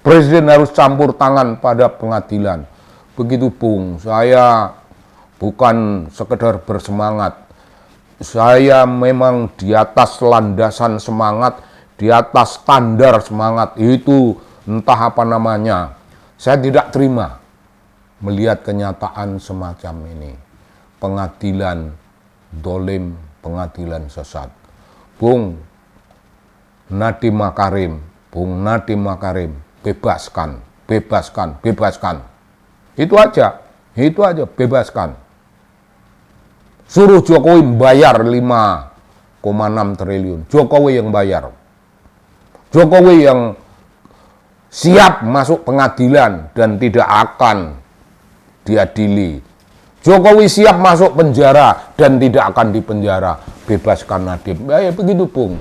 Presiden harus campur tangan pada pengadilan. Begitu Bung, saya bukan sekedar bersemangat. Saya memang di atas landasan semangat, di atas standar semangat. Itu entah apa namanya. Saya tidak terima melihat kenyataan semacam ini. Pengadilan dolim, pengadilan sesat. Bung Nadiem Makarim, bebaskan, bebaskan, bebaskan. Itu aja, bebaskan. Suruh Jokowi bayar 5,6 triliun. Jokowi yang bayar. Jokowi yang siap masuk pengadilan dan tidak akan diadili. Jokowi siap masuk penjara dan tidak akan dipenjara. Bebaskan Nadiem. Ya, begitu Bung.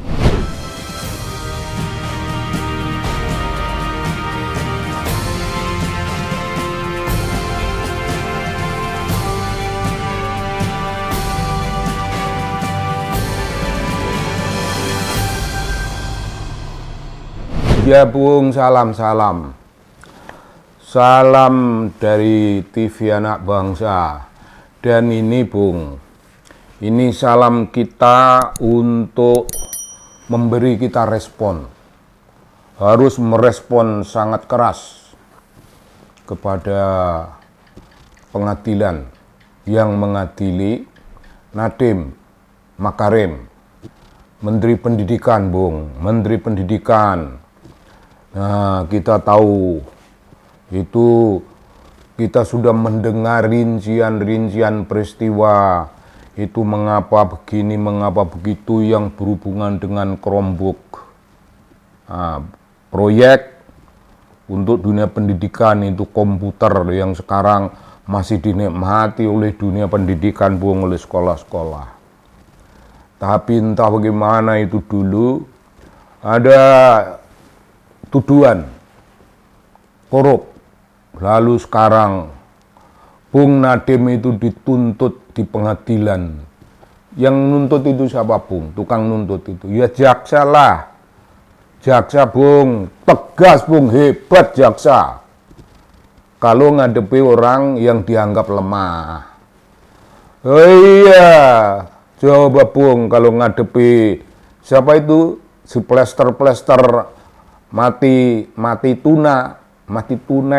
Ya Bung, salam-salam. Salam dari TV Anak Bangsa. Dan ini Bung, ini salam kita untuk memberi kita respon. Harus merespon sangat keras kepada pengadilan yang mengadili Nadiem Makarim, Menteri Pendidikan Bung, Menteri Pendidikan. Nah, kita tahu itu, kita sudah mendengar rincian-rincian peristiwa itu, mengapa begini, mengapa begitu, yang berhubungan dengan Chromebook, proyek untuk dunia pendidikan itu komputer yang sekarang masih dinikmati oleh dunia pendidikan Bung, oleh sekolah-sekolah. Tapi entah bagaimana itu dulu ada tuduhan korup, lalu sekarang Bung Nadiem itu dituntut di pengadilan. Yang nuntut itu siapa Bung? Tukang nuntut itu ya jaksa lah, jaksa Bung, tegas Bung, hebat jaksa kalau ngadepi orang yang dianggap lemah. Oh iya, coba Bung kalau ngadepi siapa itu, si plester mati tuna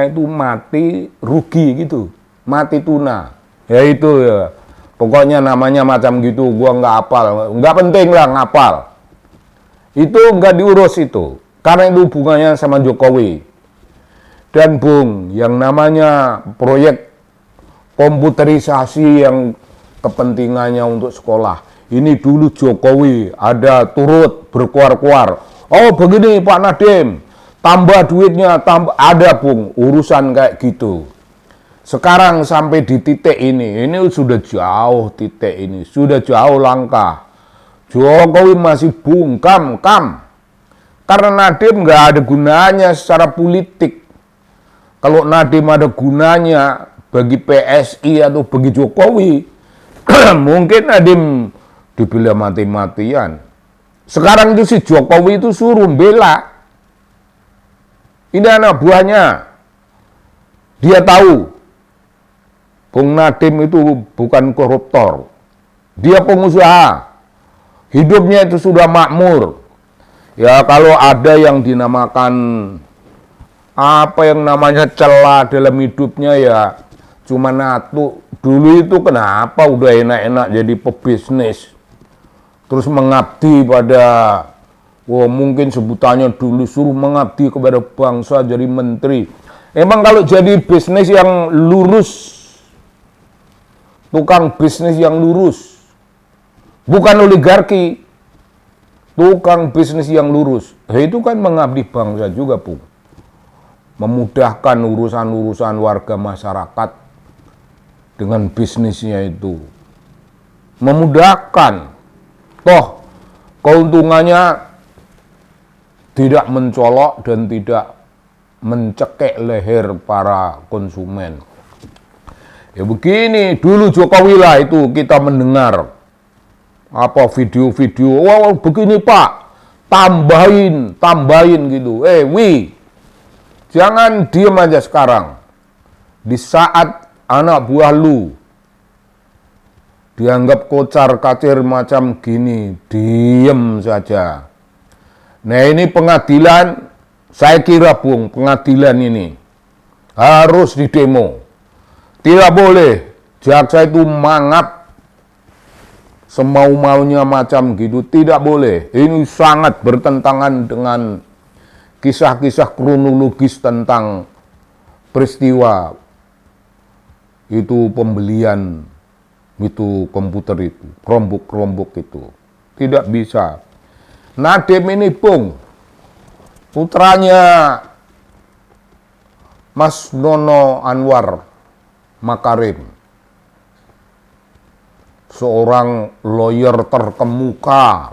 itu mati rugi gitu, mati tuna ya itu ya, pokoknya namanya macam gitu, gua nggak hafal, nggak penting lah ngapal, itu nggak diurus itu karena itu hubungannya sama Jokowi. Dan Bung, yang namanya proyek komputerisasi yang kepentingannya untuk sekolah ini, dulu Jokowi ada turut berkuar-kuar, oh begini Pak Nadiem, tambah duitnya, tambah, ada Bung, urusan kayak gitu. Sekarang sampai di titik ini sudah jauh titik ini, sudah jauh langkah. Jokowi masih bungkam, karena Nadiem nggak ada gunanya secara politik. Kalau Nadiem ada gunanya bagi PSI atau bagi Jokowi, mungkin Nadiem dibela mati-matian. Sekarang itu si Jokowi itu suruh bela. Ini anak buahnya. Dia tahu Bung Nadiem itu bukan koruptor. Dia pengusaha. Hidupnya itu sudah makmur. Ya kalau ada yang dinamakan apa yang namanya celah dalam hidupnya ya cuma satu. Dulu itu kenapa udah enak-enak jadi pebisnis, terus mengabdi pada, mungkin sebutannya dulu suruh mengabdi kepada bangsa, jadi menteri. Emang kalau jadi bisnis yang lurus, tukang bisnis yang lurus, bukan oligarki, tukang bisnis yang lurus, itu kan mengabdi bangsa juga Bung, memudahkan urusan-urusan warga masyarakat dengan bisnisnya itu, memudahkan. Toh keuntungannya tidak mencolok dan tidak mencekik leher para konsumen. Ya begini, dulu Jokowi lah itu kita mendengar apa video-video, begini Pak, tambahin gitu. Jangan diem aja sekarang. Di saat anak buah lu dianggap kocar-kacir macam gini, diem saja. Nah ini pengadilan, saya kira Bung, pengadilan ini harus didemo. Tidak boleh jaksa itu mangap semau-maunya macam gitu, tidak boleh. Ini sangat bertentangan dengan kisah-kisah kronologis tentang peristiwa itu pembelian itu komputer itu, Chromebook itu. Tidak bisa. Nadiem ini Bung, putranya Mas Nono Anwar Makarim, seorang lawyer terkemuka,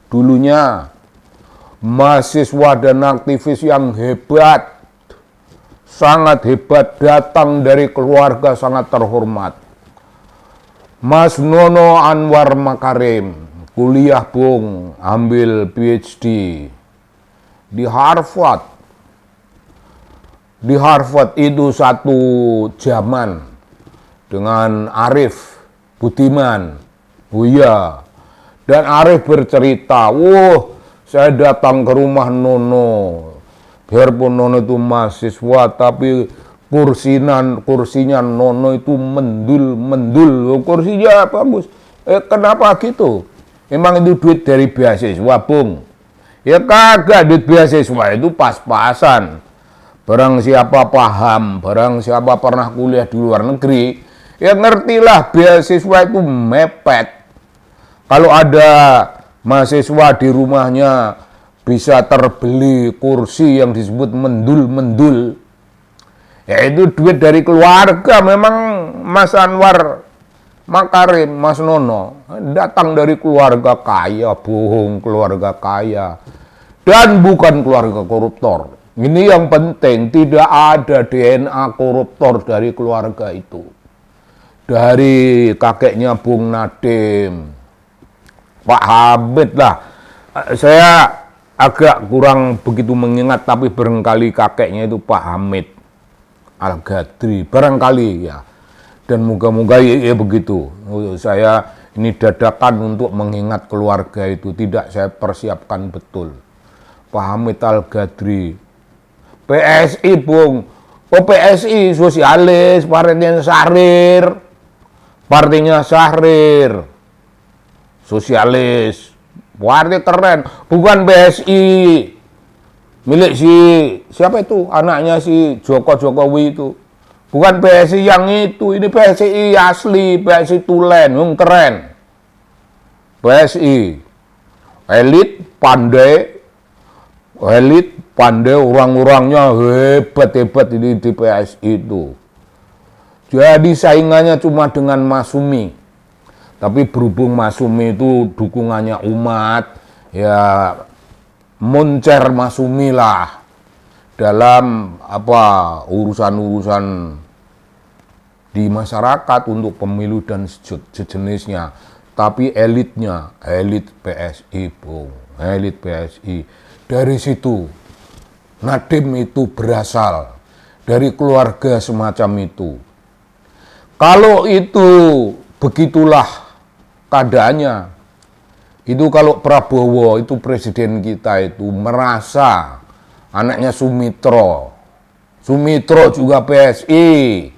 dulunya mahasiswa dan aktivis yang hebat, sangat hebat, datang dari keluarga sangat terhormat. Mas Nono Anwar Makarim, kuliah Bung, ambil PhD di Harvard. Di Harvard itu satu zaman dengan Arif Budiman. Oh iya. Dan Arif bercerita, saya datang ke rumah Nono. Biarpun Nono itu mahasiswa, tapi kursinya Nono itu mendul. Kursinya bagus. Kenapa gitu? Emang itu duit dari beasiswa, Bung? Ya kagak, duit beasiswa itu pas-pasan. Barang siapa paham, barang siapa pernah kuliah di luar negeri, ya ngertilah beasiswa itu mepet. Kalau ada mahasiswa di rumahnya bisa terbeli kursi yang disebut mendul, ya itu duit dari keluarga. Memang Mas Anwar Makarim, Mas Nono, datang dari keluarga kaya, Bung, keluarga kaya. Dan bukan keluarga koruptor. Ini yang penting, tidak ada DNA koruptor dari keluarga itu. Dari kakeknya Bung Nadiem, Pak Hamid lah. Saya agak kurang begitu mengingat, tapi barangkali kakeknya itu Pak Hamid Al-Ghadri, barangkali ya. Dan moga-moga ya begitu. Saya ini dadakan untuk mengingat keluarga itu, tidak saya persiapkan betul. Pak Hamid Al-Ghadri, PSI Bung, PSI sosialis, partainya Syahrir, sosialis, partai keren, bukan PSI milik si siapa itu, anaknya si Jokowi itu, bukan PSI yang itu, ini PSI asli, PSI Tulen, yang keren, PSI, elit pandai, orang-orangnya hebat ini di PSI itu. Jadi saingannya cuma dengan Masumi. Tapi berhubung Masumi itu dukungannya umat, ya moncer Masumi lah dalam urusan-urusan di masyarakat untuk pemilu dan sejenisnya. Tapi elit PSI, Bung, elit PSI. Dari situ Nadiem itu berasal dari keluarga semacam itu. Kalau itu begitulah keadaannya, itu kalau Prabowo itu presiden kita itu merasa anaknya Sumitro juga PSI,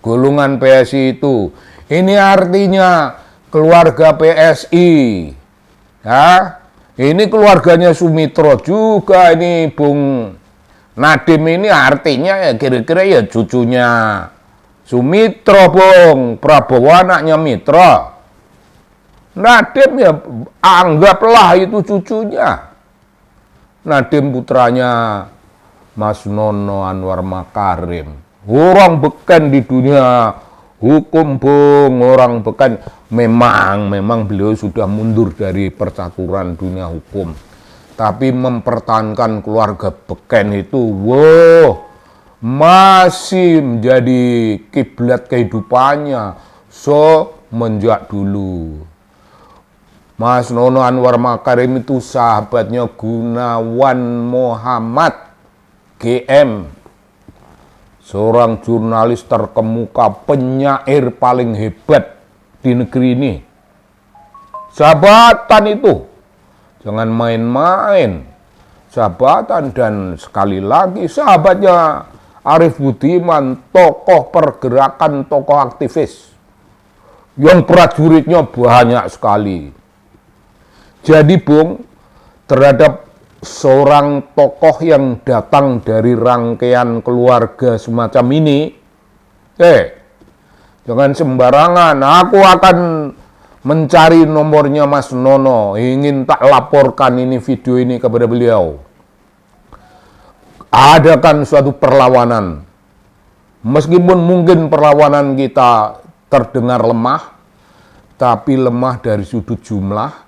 golongan PSI itu, ini artinya keluarga PSI, ya. Ini keluarganya Sumitro juga, ini Bung Nadiem ini artinya ya kira-kira ya cucunya Sumitro, Bung. Prabowo anaknya Mitra. Nadiem ya anggaplah itu cucunya. Nadiem putranya Mas Nono Anwar Makarim. Orang beken di dunia hukum, Bung, orang beken. Memang beliau sudah mundur dari percaturan dunia hukum. Tapi mempertahankan keluarga beken itu, masih menjadi kiblat kehidupannya semenjak dulu. Mas Nono Anwar Makarim itu sahabatnya Gunawan Muhammad GM, seorang jurnalis terkemuka, penyair paling hebat di negeri ini. Sahabatan itu jangan main-main. Sahabatan, dan sekali lagi sahabatnya Arief Budiman, tokoh pergerakan, tokoh aktivis yang prajuritnya banyak sekali. Jadi Bung, terhadap seorang tokoh yang datang dari rangkaian keluarga semacam ini, jangan sembarangan. Aku akan mencari nomornya Mas Nono, ingin tak laporkan ini video ini kepada beliau. Adakan suatu perlawanan. Meskipun mungkin perlawanan kita terdengar lemah, tapi lemah dari sudut jumlah.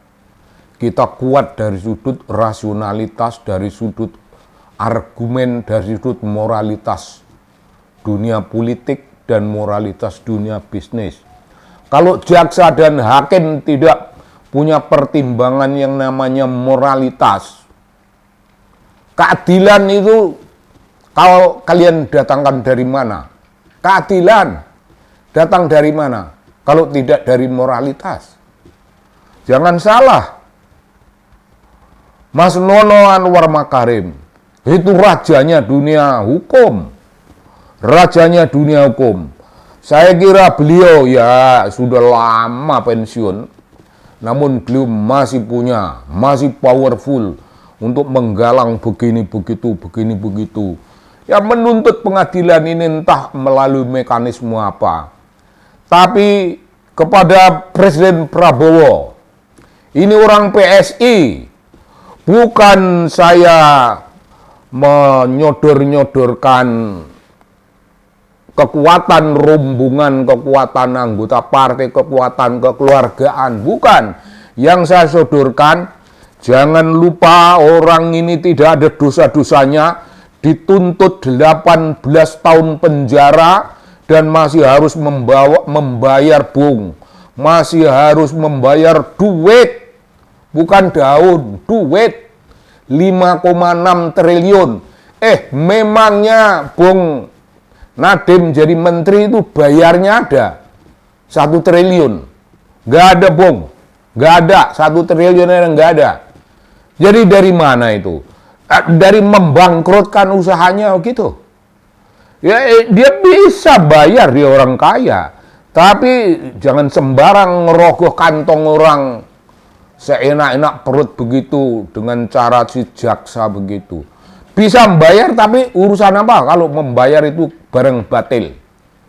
Kita kuat dari sudut rasionalitas, dari sudut argumen, dari sudut moralitas dunia politik dan moralitas dunia bisnis. Kalau jaksa dan hakim tidak punya pertimbangan yang namanya moralitas, keadilan itu kalau kalian datangkan dari mana? Keadilan datang dari mana? Kalau tidak dari moralitas. Jangan salah. Mas Nono Anwar Makarim itu rajanya dunia hukum. Rajanya dunia hukum. Saya kira beliau ya sudah lama pensiun, namun beliau masih masih powerful untuk menggalang begini begitu. Ya menuntut pengadilan ini entah melalui mekanisme apa. Tapi kepada Presiden Prabowo, ini orang PSI. Bukan saya menyodor-nyodorkan kekuatan rombongan, kekuatan anggota partai, kekuatan kekeluargaan. Bukan. Yang saya sodorkan, jangan lupa orang ini tidak ada dosa-dosanya, dituntut 18 tahun penjara, dan masih harus membayar Bung. Masih harus membayar duit. Bukan daun, duit 5,6 triliun. Memangnya Bung Nadiem jadi menteri itu bayarnya ada 1 triliun? Nggak ada Bung, nggak ada 1 triliun, nggak ada. Jadi dari mana itu? Dari membangkrutkan usahanya gitu. Ya dia bisa bayar, dia orang kaya. Tapi jangan sembarang ngerogoh kantong orang seenak-enak perut begitu dengan cara si jaksa begitu. Bisa membayar, tapi urusan apa kalau membayar itu barang batil?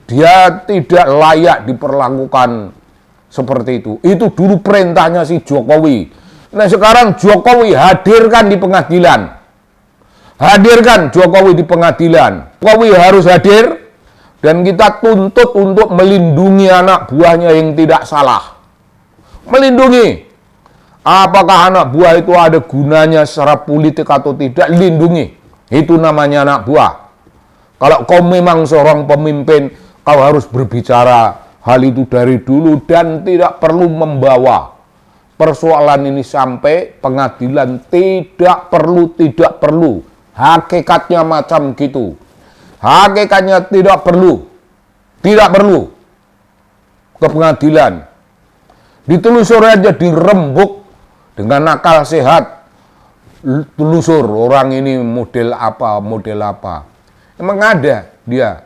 Dia tidak layak diperlakukan seperti itu. Itu dulu perintahnya si Jokowi. Nah sekarang Jokowi hadirkan di pengadilan. Hadirkan Jokowi di pengadilan. Jokowi harus hadir dan kita tuntut untuk melindungi anak buahnya yang tidak salah. Melindungi. Apakah anak buah itu ada gunanya secara politik atau tidak? Lindungi. Itu namanya anak buah. Kalau kau memang seorang pemimpin, kau harus berbicara hal itu dari dulu dan tidak perlu membawa persoalan ini sampai pengadilan. Tidak perlu. Hakikatnya macam gitu. Hakikatnya tidak perlu ke pengadilan. Ditelusuri aja, dirembuk dengan akal sehat, telusur orang ini model apa. Emang ada dia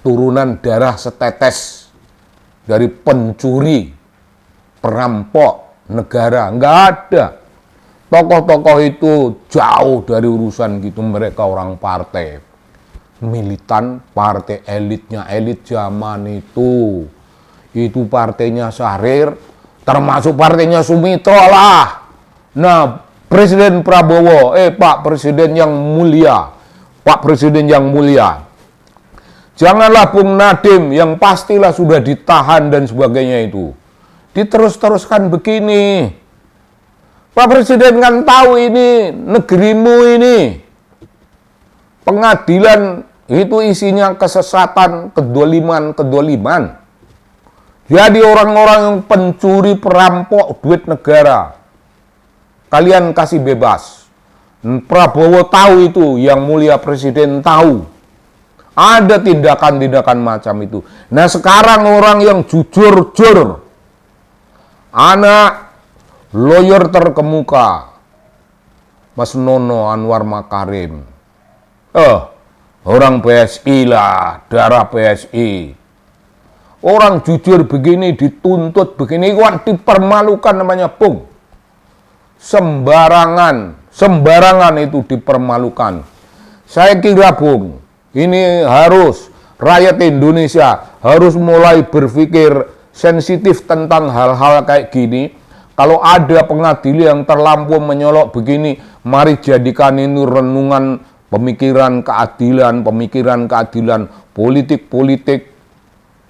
turunan darah setetes dari pencuri, perampok negara? Nggak ada. Tokoh-tokoh itu jauh dari urusan gitu. Mereka orang partai, militan, partai elitnya, elit zaman itu partainya Syahrir, termasuk partainya Sumitro lah. Nah, Presiden Prabowo, Pak Presiden yang mulia, janganlah Bung Nadiem yang pastilah sudah ditahan dan sebagainya itu diterus-teruskan begini. Pak Presiden kan tahu ini negerimu ini. Pengadilan itu isinya kesesatan, kedoliman. Jadi orang-orang yang pencuri, perampok duit negara, kalian kasih bebas. Prabowo tahu itu, yang mulia presiden tahu. Ada tindakan-tindakan macam itu. Nah sekarang orang yang jujur, anak lawyer terkemuka, Mas Nono Anwar Makarim. Orang PSI lah, darah PSI. Orang jujur begini, dituntut begini, kok dipermalukan namanya, Bung. Sembarangan itu dipermalukan. Saya kira, Bung, ini harus rakyat Indonesia harus mulai berpikir sensitif tentang hal-hal kayak gini. Kalau ada pengadilan yang terlampau menyolok begini, mari jadikan ini renungan pemikiran keadilan, politik,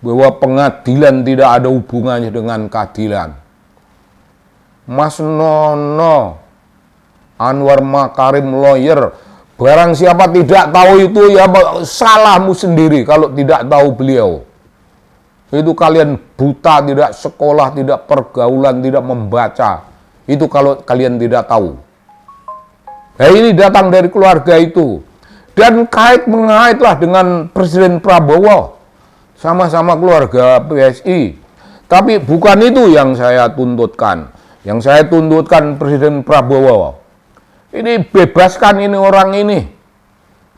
bahwa pengadilan tidak ada hubungannya dengan keadilan. Mas Nono Anwar Makarim lawyer, barang siapa tidak tahu itu ya salahmu sendiri kalau tidak tahu beliau. Itu kalian buta, tidak sekolah, tidak pergaulan, tidak membaca. Itu kalau kalian tidak tahu. Nah, ini datang dari keluarga itu. Dan mengaitlah dengan Presiden Prabowo. Sama-sama keluarga PSI. Tapi bukan itu yang saya tuntutkan. Yang saya tuntutkan Presiden Prabowo. Ini bebaskan ini orang ini.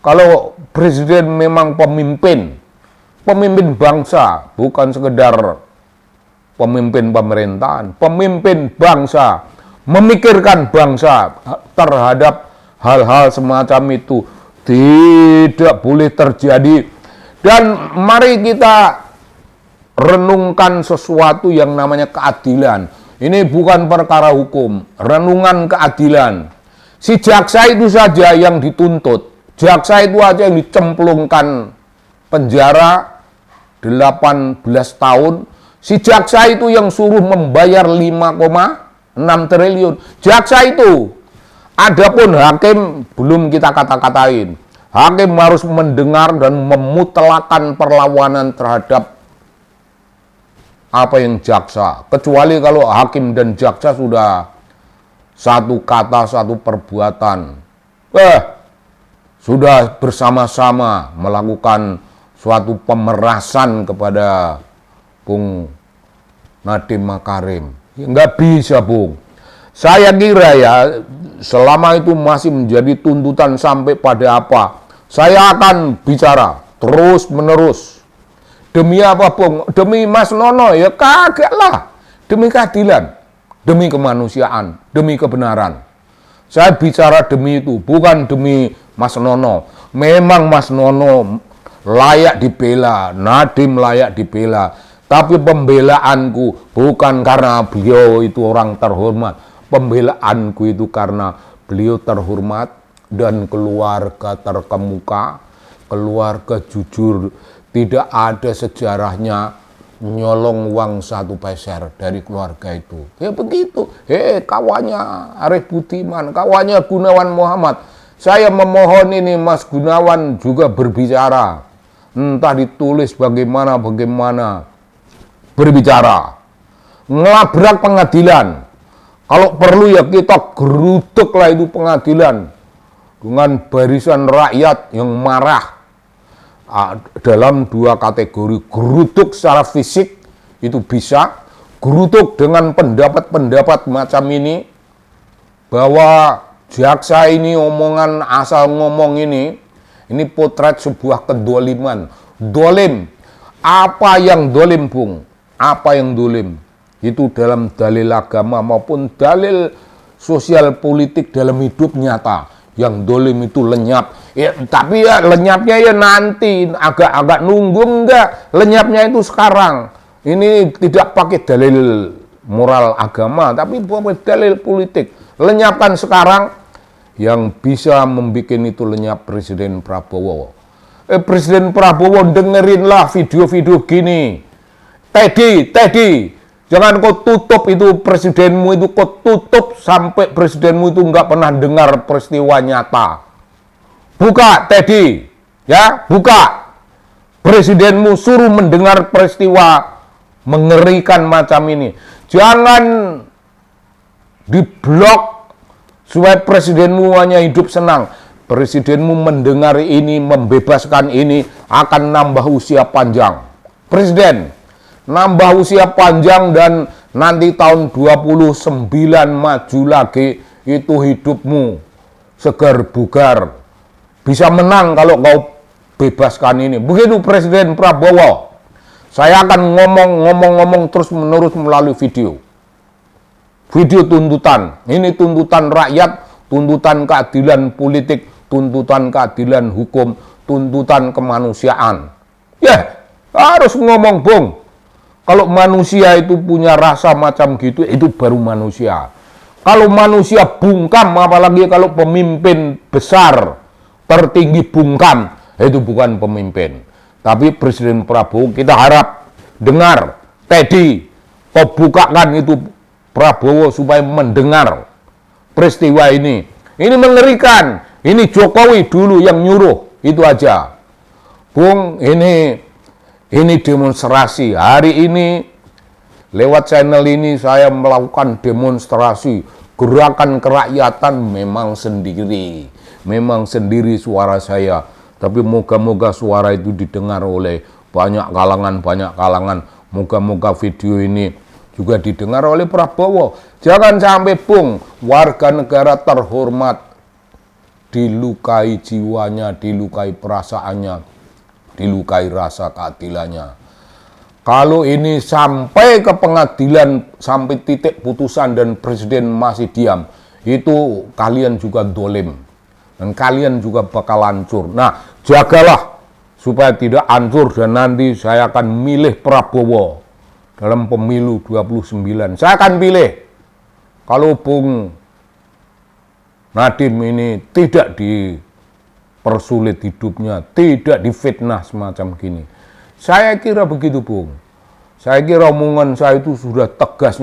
Kalau Presiden memang pemimpin bangsa, bukan sekedar pemimpin pemerintahan, pemimpin bangsa, memikirkan bangsa terhadap hal-hal semacam itu tidak boleh terjadi. Dan mari kita renungkan sesuatu yang namanya keadilan. Ini bukan perkara hukum, renungan keadilan. Si jaksa itu saja yang dituntut, jaksa itu aja yang dicemplungkan penjara 18 tahun, si jaksa itu yang suruh membayar 5,6 triliun. Jaksa itu. Adapun hakim belum kita kata-katain. Hakim harus mendengar dan memutlakan perlawanan terhadap apa yang jaksa. Kecuali kalau hakim dan jaksa sudah satu kata, satu perbuatan. Sudah bersama-sama melakukan suatu pemerasan kepada Bung Nadiem Makarim. Nggak bisa, Bung. Saya kira ya, selama itu masih menjadi tuntutan sampai pada apa, saya akan bicara terus-menerus. Demi apa, Bung? Demi Mas Nono? Ya kagak lah. Demi keadilan, demi kemanusiaan, demi kebenaran. Saya bicara demi itu, bukan demi Mas Nono. Memang Mas Nono layak dibela, Nadiem layak dibela. Tapi pembelaanku bukan karena beliau itu orang terhormat. Pembelaanku itu karena beliau terhormat dan keluarga terkemuka, keluarga jujur. Tidak ada sejarahnya nyolong uang 1 peser dari keluarga itu. Ya begitu. Kawannya Arif Budiman, kawannya Gunawan Muhammad. Saya memohon ini Mas Gunawan juga berbicara. Entah ditulis bagaimana berbicara. Ngelabrak pengadilan. Kalau perlu ya kita geruduklah itu pengadilan. Dengan barisan rakyat yang marah. Dalam 2 kategori. Geruduk secara fisik itu bisa. Geruduk dengan pendapat-pendapat macam ini. Bahwa jaksa ini omongan asal ngomong ini potret sebuah kedoliman. Dolim. Apa yang dolim, Bung? Apa yang dolim? Itu dalam dalil agama maupun dalil sosial politik dalam hidup nyata. Yang dolim itu lenyap. Ya, tapi ya lenyapnya ya nanti. Agak nunggu enggak. Lenyapnya itu sekarang. Ini tidak pakai dalil moral agama, tapi pakai dalil politik. Lenyapkan sekarang. Yang bisa membuat itu lenyap Presiden Prabowo. Presiden Prabowo dengerinlah video-video gini. Teddy, jangan kau tutup itu presidenmu itu, kau tutup sampai presidenmu itu nggak pernah dengar peristiwa nyata. Buka, Teddy, ya, buka. Presidenmu suruh mendengar peristiwa Mengerikan macam ini. Jangan diblok supaya presidenmu hanya hidup senang. Presidenmu mendengar ini, membebaskan ini, akan nambah usia panjang. Presiden, nambah usia panjang dan nanti tahun 29 maju lagi, itu hidupmu segar bugar. Bisa menang kalau kau bebaskan ini. Begitu Presiden Prabowo. Saya akan ngomong terus-menerus melalui video. Video tuntutan. Ini tuntutan rakyat, tuntutan keadilan politik, tuntutan keadilan hukum, tuntutan kemanusiaan. Ya, harus ngomong, Bung. Kalau manusia itu punya rasa macam gitu, itu baru manusia. Kalau manusia bungkam, apalagi kalau pemimpin besar, tertinggi bungkam, itu bukan pemimpin. Tapi Presiden Prabowo, kita harap dengar, Teddy, kau bukakan itu Prabowo supaya mendengar peristiwa ini. Ini mengerikan. Ini Jokowi dulu yang nyuruh, itu aja. Bung, ini demonstrasi. Hari ini lewat channel ini saya melakukan demonstrasi. Gerakan kerakyatan memang sendiri suara saya. Tapi moga-moga suara itu didengar oleh banyak kalangan. Moga-moga video ini juga didengar oleh Prabowo. Jangan sampai, Bung, warga negara terhormat dilukai jiwanya, dilukai perasaannya, dilukai rasa keadilannya. Kalau ini sampai ke pengadilan, sampai titik putusan dan presiden masih diam, itu kalian juga dolim. Dan kalian juga bakal hancur. Nah, jagalah supaya tidak hancur dan nanti saya akan milih Prabowo dalam pemilu 29. Saya akan pilih. Kalau Bung Nadiem ini tidak dipersulit hidupnya, tidak difitnah semacam gini. Saya kira begitu, Bung. Saya kira omongan saya itu sudah tegas.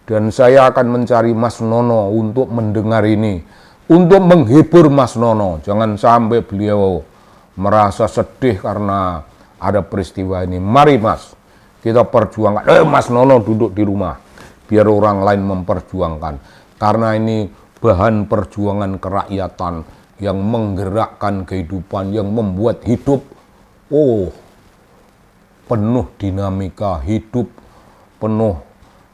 Dan saya akan mencari Mas Nono untuk mendengar ini. Untuk menghibur Mas Nono. Jangan sampai beliau merasa sedih karena ada peristiwa ini. Mari, Mas, kita perjuangkan. Mas Nono duduk di rumah. Biar orang lain memperjuangkan. Karena ini bahan perjuangan kerakyatan yang menggerakkan kehidupan, yang membuat hidup penuh dinamika, hidup penuh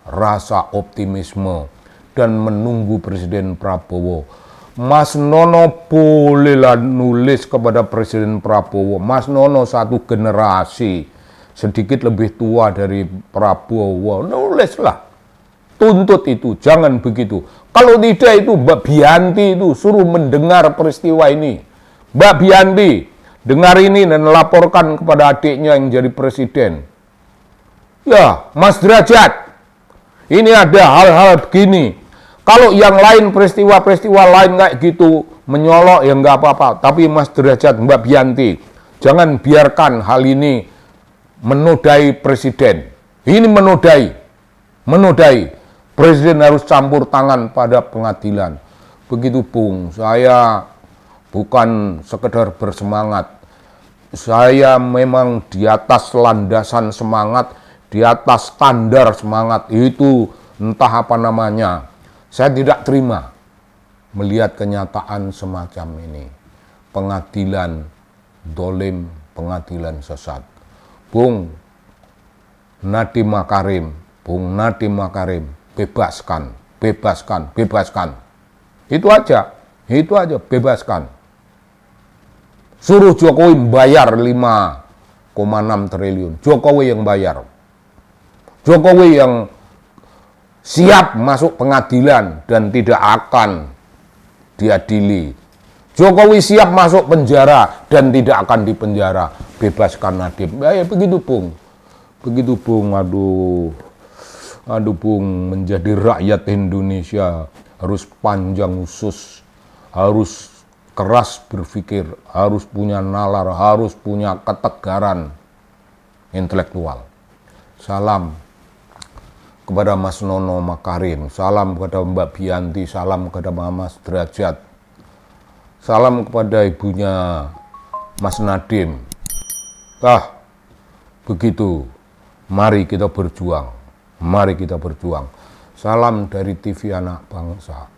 rasa optimisme, dan menunggu Presiden Prabowo. Mas Nono bolehlah nulis kepada Presiden Prabowo. Mas Nono satu generasi, sedikit lebih tua dari Prabowo. Nulislah, tuntut itu, jangan begitu. Kalau tidak itu Mbak Bianti itu suruh mendengar peristiwa ini. Mbak Bianti, dengar ini dan laporkan kepada adiknya yang jadi presiden. Ya, Mas Derajat, ini ada hal-hal begini. Kalau yang lain, peristiwa-peristiwa lain kayak gitu, menyolok ya nggak apa-apa. Tapi Mas Derajat, Mbak Bianti, jangan biarkan hal ini menodai presiden. Ini menodai. Presiden harus campur tangan pada pengadilan. Begitu, Bung. Saya bukan sekedar bersemangat. Saya memang di atas landasan semangat, di atas standar semangat. Itu entah apa namanya. Saya tidak terima melihat kenyataan semacam ini. Pengadilan dolim, pengadilan sesat. Bung Nadiem Makarim, bebaskan. Itu aja, bebaskan. Suruh Jokowi bayar 5,6 triliun. Jokowi yang bayar. Jokowi yang siap masuk pengadilan dan tidak akan diadili. Jokowi siap masuk penjara dan tidak akan dipenjara. Bebaskan Nadiem. Ya, begitu, Bung. Aduh, Bung, menjadi rakyat Indonesia harus panjang usus, harus keras berpikir, harus punya nalar, harus punya ketegaran intelektual. Salam kepada Mas Nono Makarim, salam kepada Mbak Bianti, salam kepada Mas Derajat, salam kepada ibunya Mas Nadiem. Begitu. Mari kita berjuang. Mari kita berjuang. Salam dari TV Anak Bangsa.